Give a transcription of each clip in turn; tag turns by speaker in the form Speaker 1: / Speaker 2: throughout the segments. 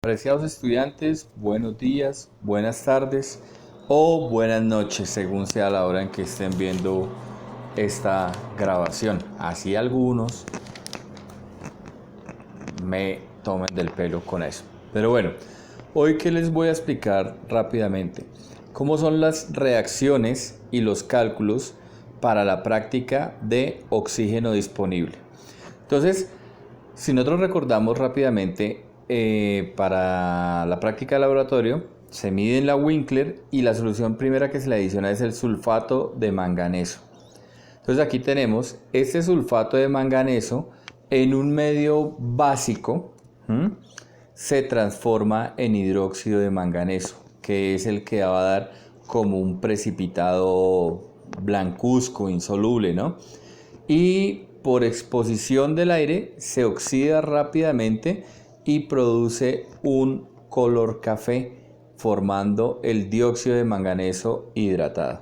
Speaker 1: Apreciados estudiantes, buenos días, buenas tardes o buenas noches, según sea la hora en que estén viendo esta grabación. Así algunos me tomen del pelo con eso. Pero bueno, hoy que les voy a explicar rápidamente cómo son las reacciones y los cálculos para la práctica de oxígeno disponible. Entonces, si nosotros recordamos rápidamente, para la práctica de laboratorio se mide en la Winkler y la solución primera que se le adiciona es el sulfato de manganeso. Entonces aquí tenemos este sulfato de manganeso en un medio básico, se transforma en hidróxido de manganeso, que es el que va a dar como un precipitado blancuzco, insoluble, ¿no? Y por exposición del aire se oxida rápidamente y produce un color café, formando el dióxido de manganeso hidratado,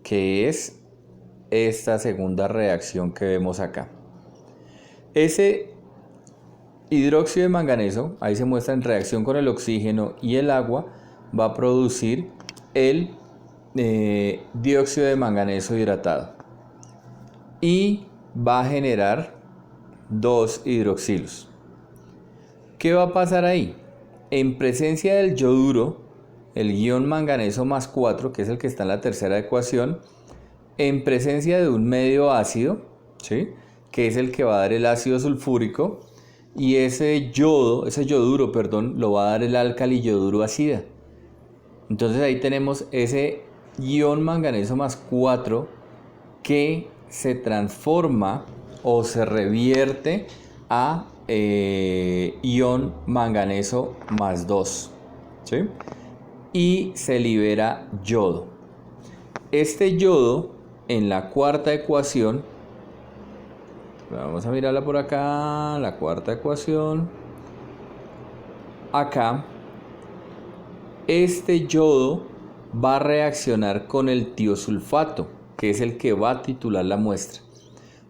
Speaker 1: que es esta segunda reacción que vemos acá. Ese hidróxido de manganeso, ahí se muestra en reacción con el oxígeno y el agua, va a producir el dióxido de manganeso hidratado y va a generar dos hidroxilos. ¿Qué va a pasar ahí? En presencia del yoduro, el ion manganeso más 4, que es el que está en la tercera ecuación, en presencia de un medio ácido, ¿sí?, que es el que va a dar el ácido sulfúrico, y ese yoduro, lo va a dar el álcali yoduro ácida. Entonces ahí tenemos ese ion manganeso más 4 que se transforma o se revierte a ion manganeso más 2, ¿sí?, y se libera yodo. Este yodo en la cuarta ecuación, vamos a mirarla por acá, la cuarta ecuación, acá, este yodo va a reaccionar con el tiosulfato, que es el que va a titular la muestra,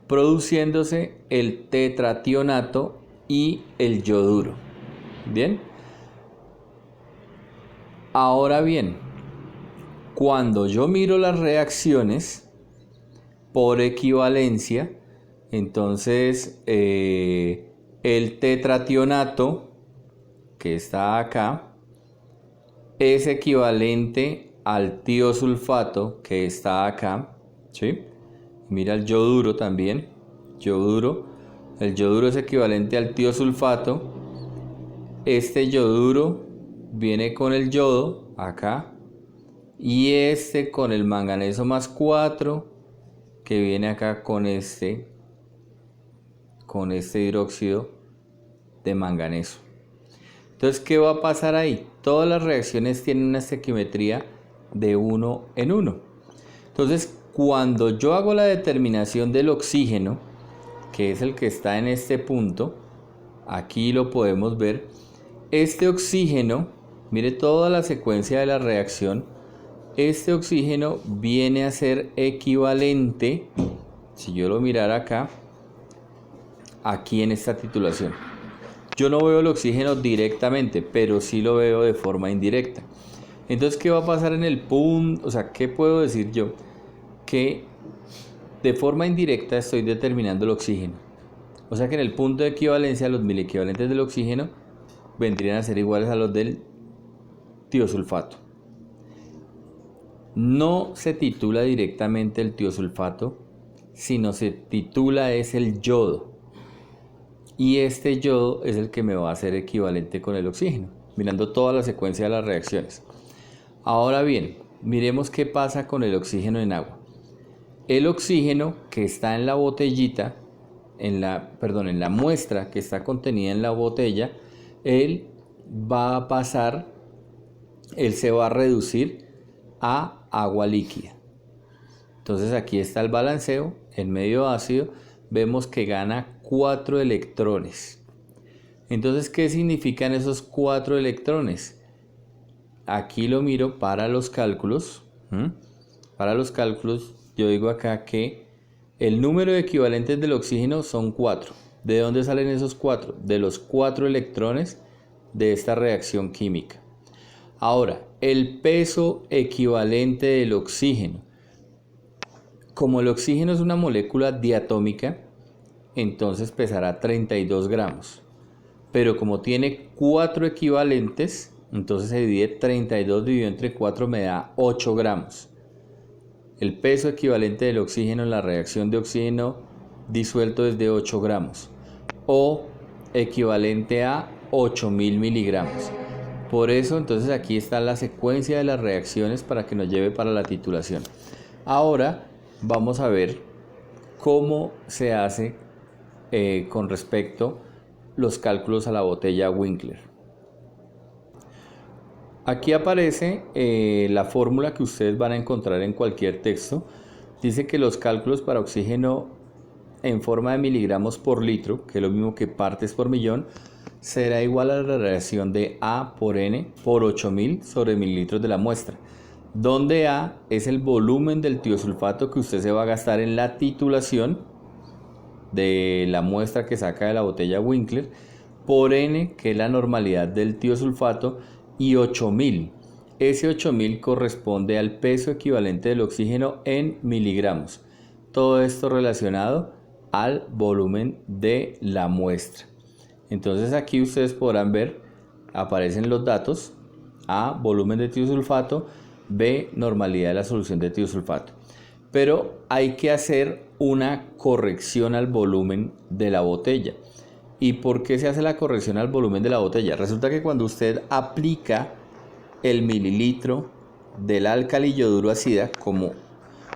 Speaker 1: produciéndose el tetrationato y el yoduro. Bien. Ahora bien, cuando yo miro las reacciones por equivalencia, entonces el tetrationato, que está acá, es equivalente al tiosulfato, que está acá, ¿sí? Mira el yoduro también, el yoduro es equivalente al tiosulfato. Este yoduro viene con el yodo acá y este con el manganeso más 4 que viene acá con este hidróxido de manganeso. Entonces, ¿qué va a pasar ahí? Todas las reacciones tienen una estequiometría de 1 en 1. Entonces, cuando yo hago la determinación del oxígeno, que es el que está en este punto, aquí lo podemos ver, este oxígeno, mire toda la secuencia de la reacción, este oxígeno viene a ser equivalente, si yo lo mirara acá, aquí en esta titulación. Yo no veo el oxígeno directamente, pero sí lo veo de forma indirecta. Entonces, ¿qué va a pasar en el punto? O sea, ¿qué puedo decir yo? Que de forma indirecta estoy determinando el oxígeno. O sea que en el punto de equivalencia los milequivalentes del oxígeno vendrían a ser iguales a los del tiosulfato. No se titula directamente el tiosulfato, sino se titula es el yodo. Y este yodo es el que me va a hacer equivalente con el oxígeno, mirando toda la secuencia de las reacciones. Ahora bien, miremos qué pasa con el oxígeno en agua. El oxígeno que está en la botellita, en la muestra que está contenida en la botella, él se va a reducir a agua líquida. Entonces aquí está el balanceo, en medio ácido, vemos que gana 4 electrones. Entonces, ¿qué significan esos 4 electrones? Aquí lo miro para los cálculos. Para los cálculos, yo digo acá que el número de equivalentes del oxígeno son 4. ¿De dónde salen esos 4? De los 4 electrones de esta reacción química. Ahora, el peso equivalente del oxígeno. Como el oxígeno es una molécula diatómica, entonces pesará 32 gramos. Pero como tiene 4 equivalentes, entonces se divide 32 dividido entre 4 me da 8 gramos. El peso equivalente del oxígeno en la reacción de oxígeno disuelto es de 8 gramos o equivalente a 8000 miligramos. Por eso entonces aquí está la secuencia de las reacciones para que nos lleve para la titulación. Ahora vamos a ver cómo se hace con respecto los cálculos a la botella Winkler. Aquí aparece la fórmula que ustedes van a encontrar en cualquier texto. Dice que los cálculos para oxígeno en forma de miligramos por litro, que es lo mismo que partes por millón, será igual a la relación de A por N por 8000 sobre mililitros de la muestra, donde A es el volumen del tiosulfato que usted se va a gastar en la titulación de la muestra que saca de la botella Winkler, por N, que es la normalidad del tiosulfato, y 8000. Ese 8000 corresponde al peso equivalente del oxígeno en miligramos. Todo esto relacionado al volumen de la muestra. Entonces aquí ustedes podrán ver, aparecen los datos: A, volumen de tiosulfato; B, normalidad de la solución de tiosulfato. Pero hay que hacer una corrección al volumen de la botella. ¿Y por qué se hace la corrección al volumen de la botella? Resulta que cuando usted aplica el mililitro del álcali yoduro ácida,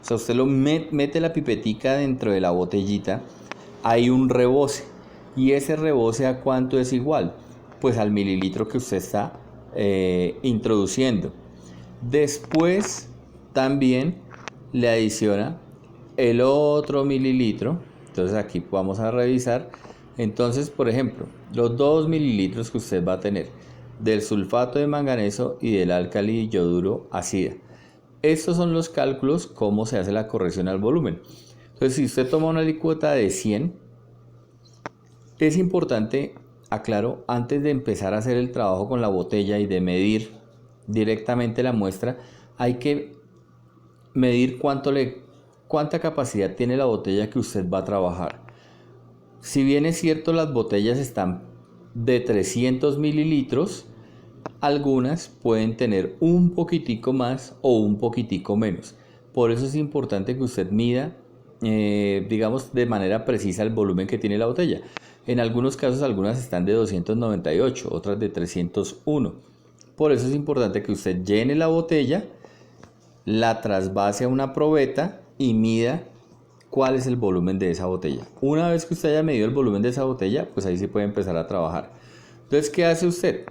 Speaker 1: usted lo mete la pipetica dentro de la botellita, hay un rebose. ¿Y ese rebose a cuánto es igual? Pues al mililitro que usted está introduciendo. Después también le adiciona el otro mililitro. Entonces aquí vamos a revisar. Entonces, por ejemplo, los 2 mililitros que usted va a tener del sulfato de manganeso y del álcali yoduro ácida. Estos son los cálculos, cómo se hace la corrección al volumen. Entonces, si usted toma una alícuota de 100, es importante, aclaro, antes de empezar a hacer el trabajo con la botella y de medir directamente la muestra, hay que medir cuánta capacidad tiene la botella que usted va a trabajar. Si bien es cierto, las botellas están de 300 mililitros, algunas pueden tener un poquitico más o un poquitico menos. Por eso es importante que usted mida, digamos, de manera precisa el volumen que tiene la botella. En algunos casos, algunas están de 298, otras de 301. Por eso es importante que usted llene la botella, la trasvase a una probeta y mida cuál es el volumen de esa botella. Una vez que usted haya medido el volumen de esa botella, pues ahí sí puede empezar a trabajar. Entonces, ¿qué hace usted?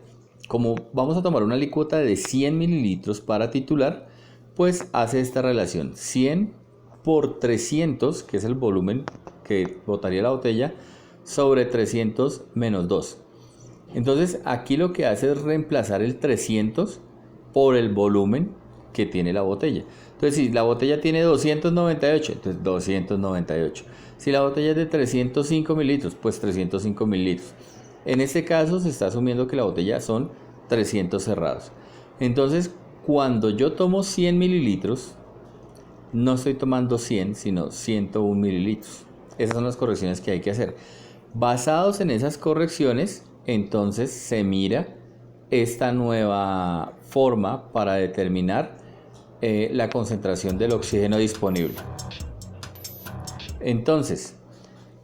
Speaker 1: Como vamos a tomar una alícuota de 100 mililitros para titular, pues hace esta relación: 100 por 300, que es el volumen que botaría la botella, sobre 300 menos 2. Entonces aquí lo que hace es reemplazar el 300 por el volumen que tiene la botella. Entonces, si la botella tiene 298, entonces 298. Si la botella es de 305 mililitros, pues 305 mililitros. En este caso se está asumiendo que la botella son 300 cerrados. Entonces, cuando yo tomo 100 mililitros, no estoy tomando 100, sino 101 mililitros. Esas son las correcciones que hay que hacer. Basados en esas correcciones, entonces se mira esta nueva forma para determinar la concentración del oxígeno disponible. Entonces,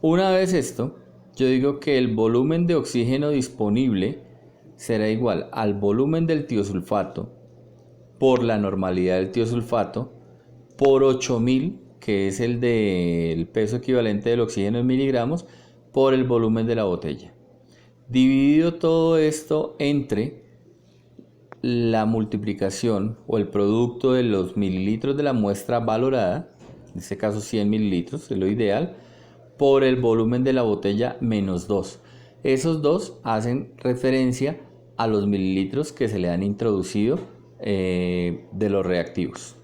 Speaker 1: una vez esto, yo digo que el volumen de oxígeno disponible será igual al volumen del tiosulfato por la normalidad del tiosulfato por 8000, que es el del peso equivalente del oxígeno en miligramos, por el volumen de la botella. Dividido todo esto entre la multiplicación o el producto de los mililitros de la muestra valorada, en este caso 100 mililitros, es lo ideal, por el volumen de la botella menos 2. Esos dos hacen referencia a los mililitros que se le han introducido de los reactivos.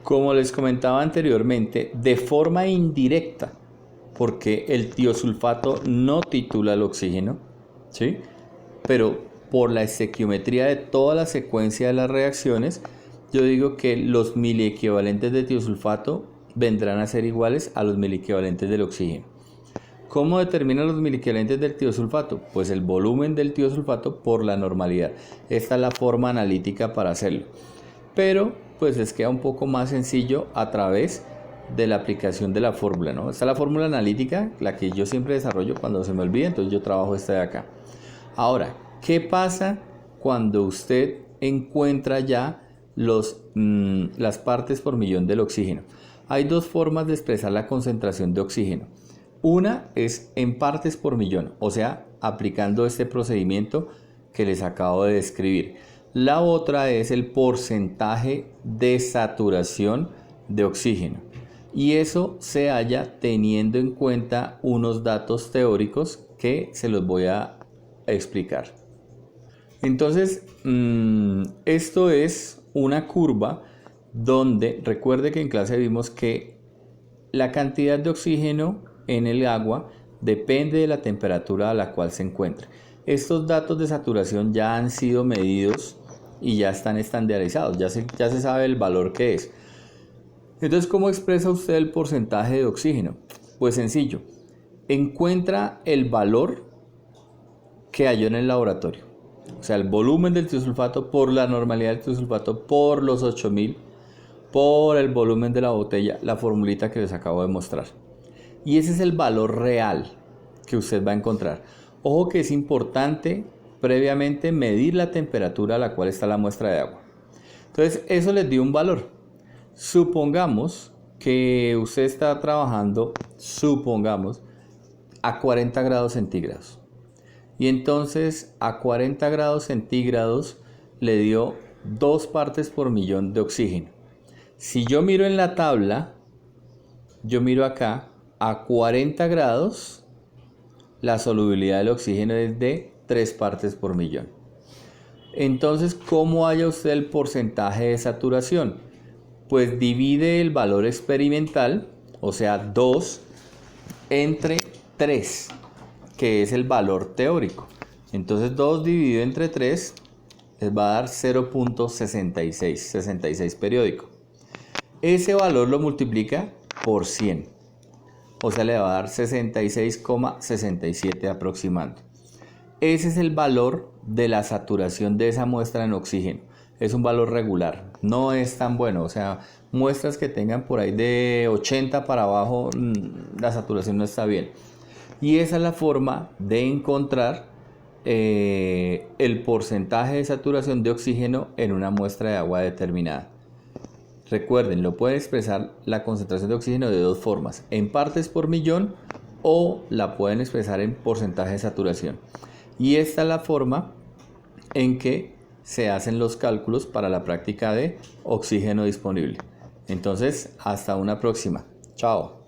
Speaker 1: Como les comentaba anteriormente, de forma indirecta, porque el tiosulfato no titula el oxígeno, ¿sí? Pero por la estequiometría de toda la secuencia de las reacciones, yo digo que los miliequivalentes de tiosulfato vendrán a ser iguales a los miliequivalentes del oxígeno. ¿Cómo determinan los miliequivalentes del tiosulfato? Pues el volumen del tiosulfato por la normalidad. Esta es la forma analítica para hacerlo. Pero pues les queda un poco más sencillo a través de la aplicación de la fórmula, ¿no? Esta es la fórmula analítica, la que yo siempre desarrollo cuando se me olvida, entonces yo trabajo esta de acá. Ahora, ¿qué pasa cuando usted encuentra ya las partes por millón del oxígeno? Hay dos formas de expresar la concentración de oxígeno. Una es en partes por millón, o sea, aplicando este procedimiento que les acabo de describir. La otra es el porcentaje de saturación de oxígeno. Y eso se halla teniendo en cuenta unos datos teóricos que se los voy a explicar. Entonces, esto es una curva donde, recuerde que en clase vimos que la cantidad de oxígeno en el agua depende de la temperatura a la cual se encuentre. Estos datos de saturación ya han sido medidos y ya están estandarizados, ya se sabe el valor que es. Entonces, ¿cómo expresa usted el porcentaje de oxígeno? Pues sencillo, encuentra el valor que halló en el laboratorio. O sea, el volumen del tiosulfato por la normalidad del tiosulfato por los 8000 por el volumen de la botella, la formulita que les acabo de mostrar. Y ese es el valor real que usted va a encontrar. Ojo que es importante previamente medir la temperatura a la cual está la muestra de agua. Entonces, eso les dio un valor. Supongamos que usted está trabajando, a 40 grados centígrados. Y entonces a 40 grados centígrados le dio 2 partes por millón de oxígeno. Si yo miro en la tabla, yo miro acá, a 40 grados, la solubilidad del oxígeno es de 3 partes por millón. Entonces, ¿cómo halla usted el porcentaje de saturación? Pues divide el valor experimental, o sea 2, entre 3, que es el valor teórico. Entonces 2 dividido entre 3 les va a dar 0.66, 66 periódico. Ese valor lo multiplica por 100, o sea le va a dar 66,67 aproximando. Ese es el valor de la saturación de esa muestra en oxígeno. Es un valor regular, no es tan bueno, o sea, muestras que tengan por ahí de 80 para abajo, la saturación no está bien. Y esa es la forma de encontrar el porcentaje de saturación de oxígeno en una muestra de agua determinada. Recuerden, lo pueden expresar la concentración de oxígeno de dos formas, en partes por millón o la pueden expresar en porcentaje de saturación. Y esta es la forma en que se hacen los cálculos para la práctica de oxígeno disponible. Entonces, hasta una próxima. Chao.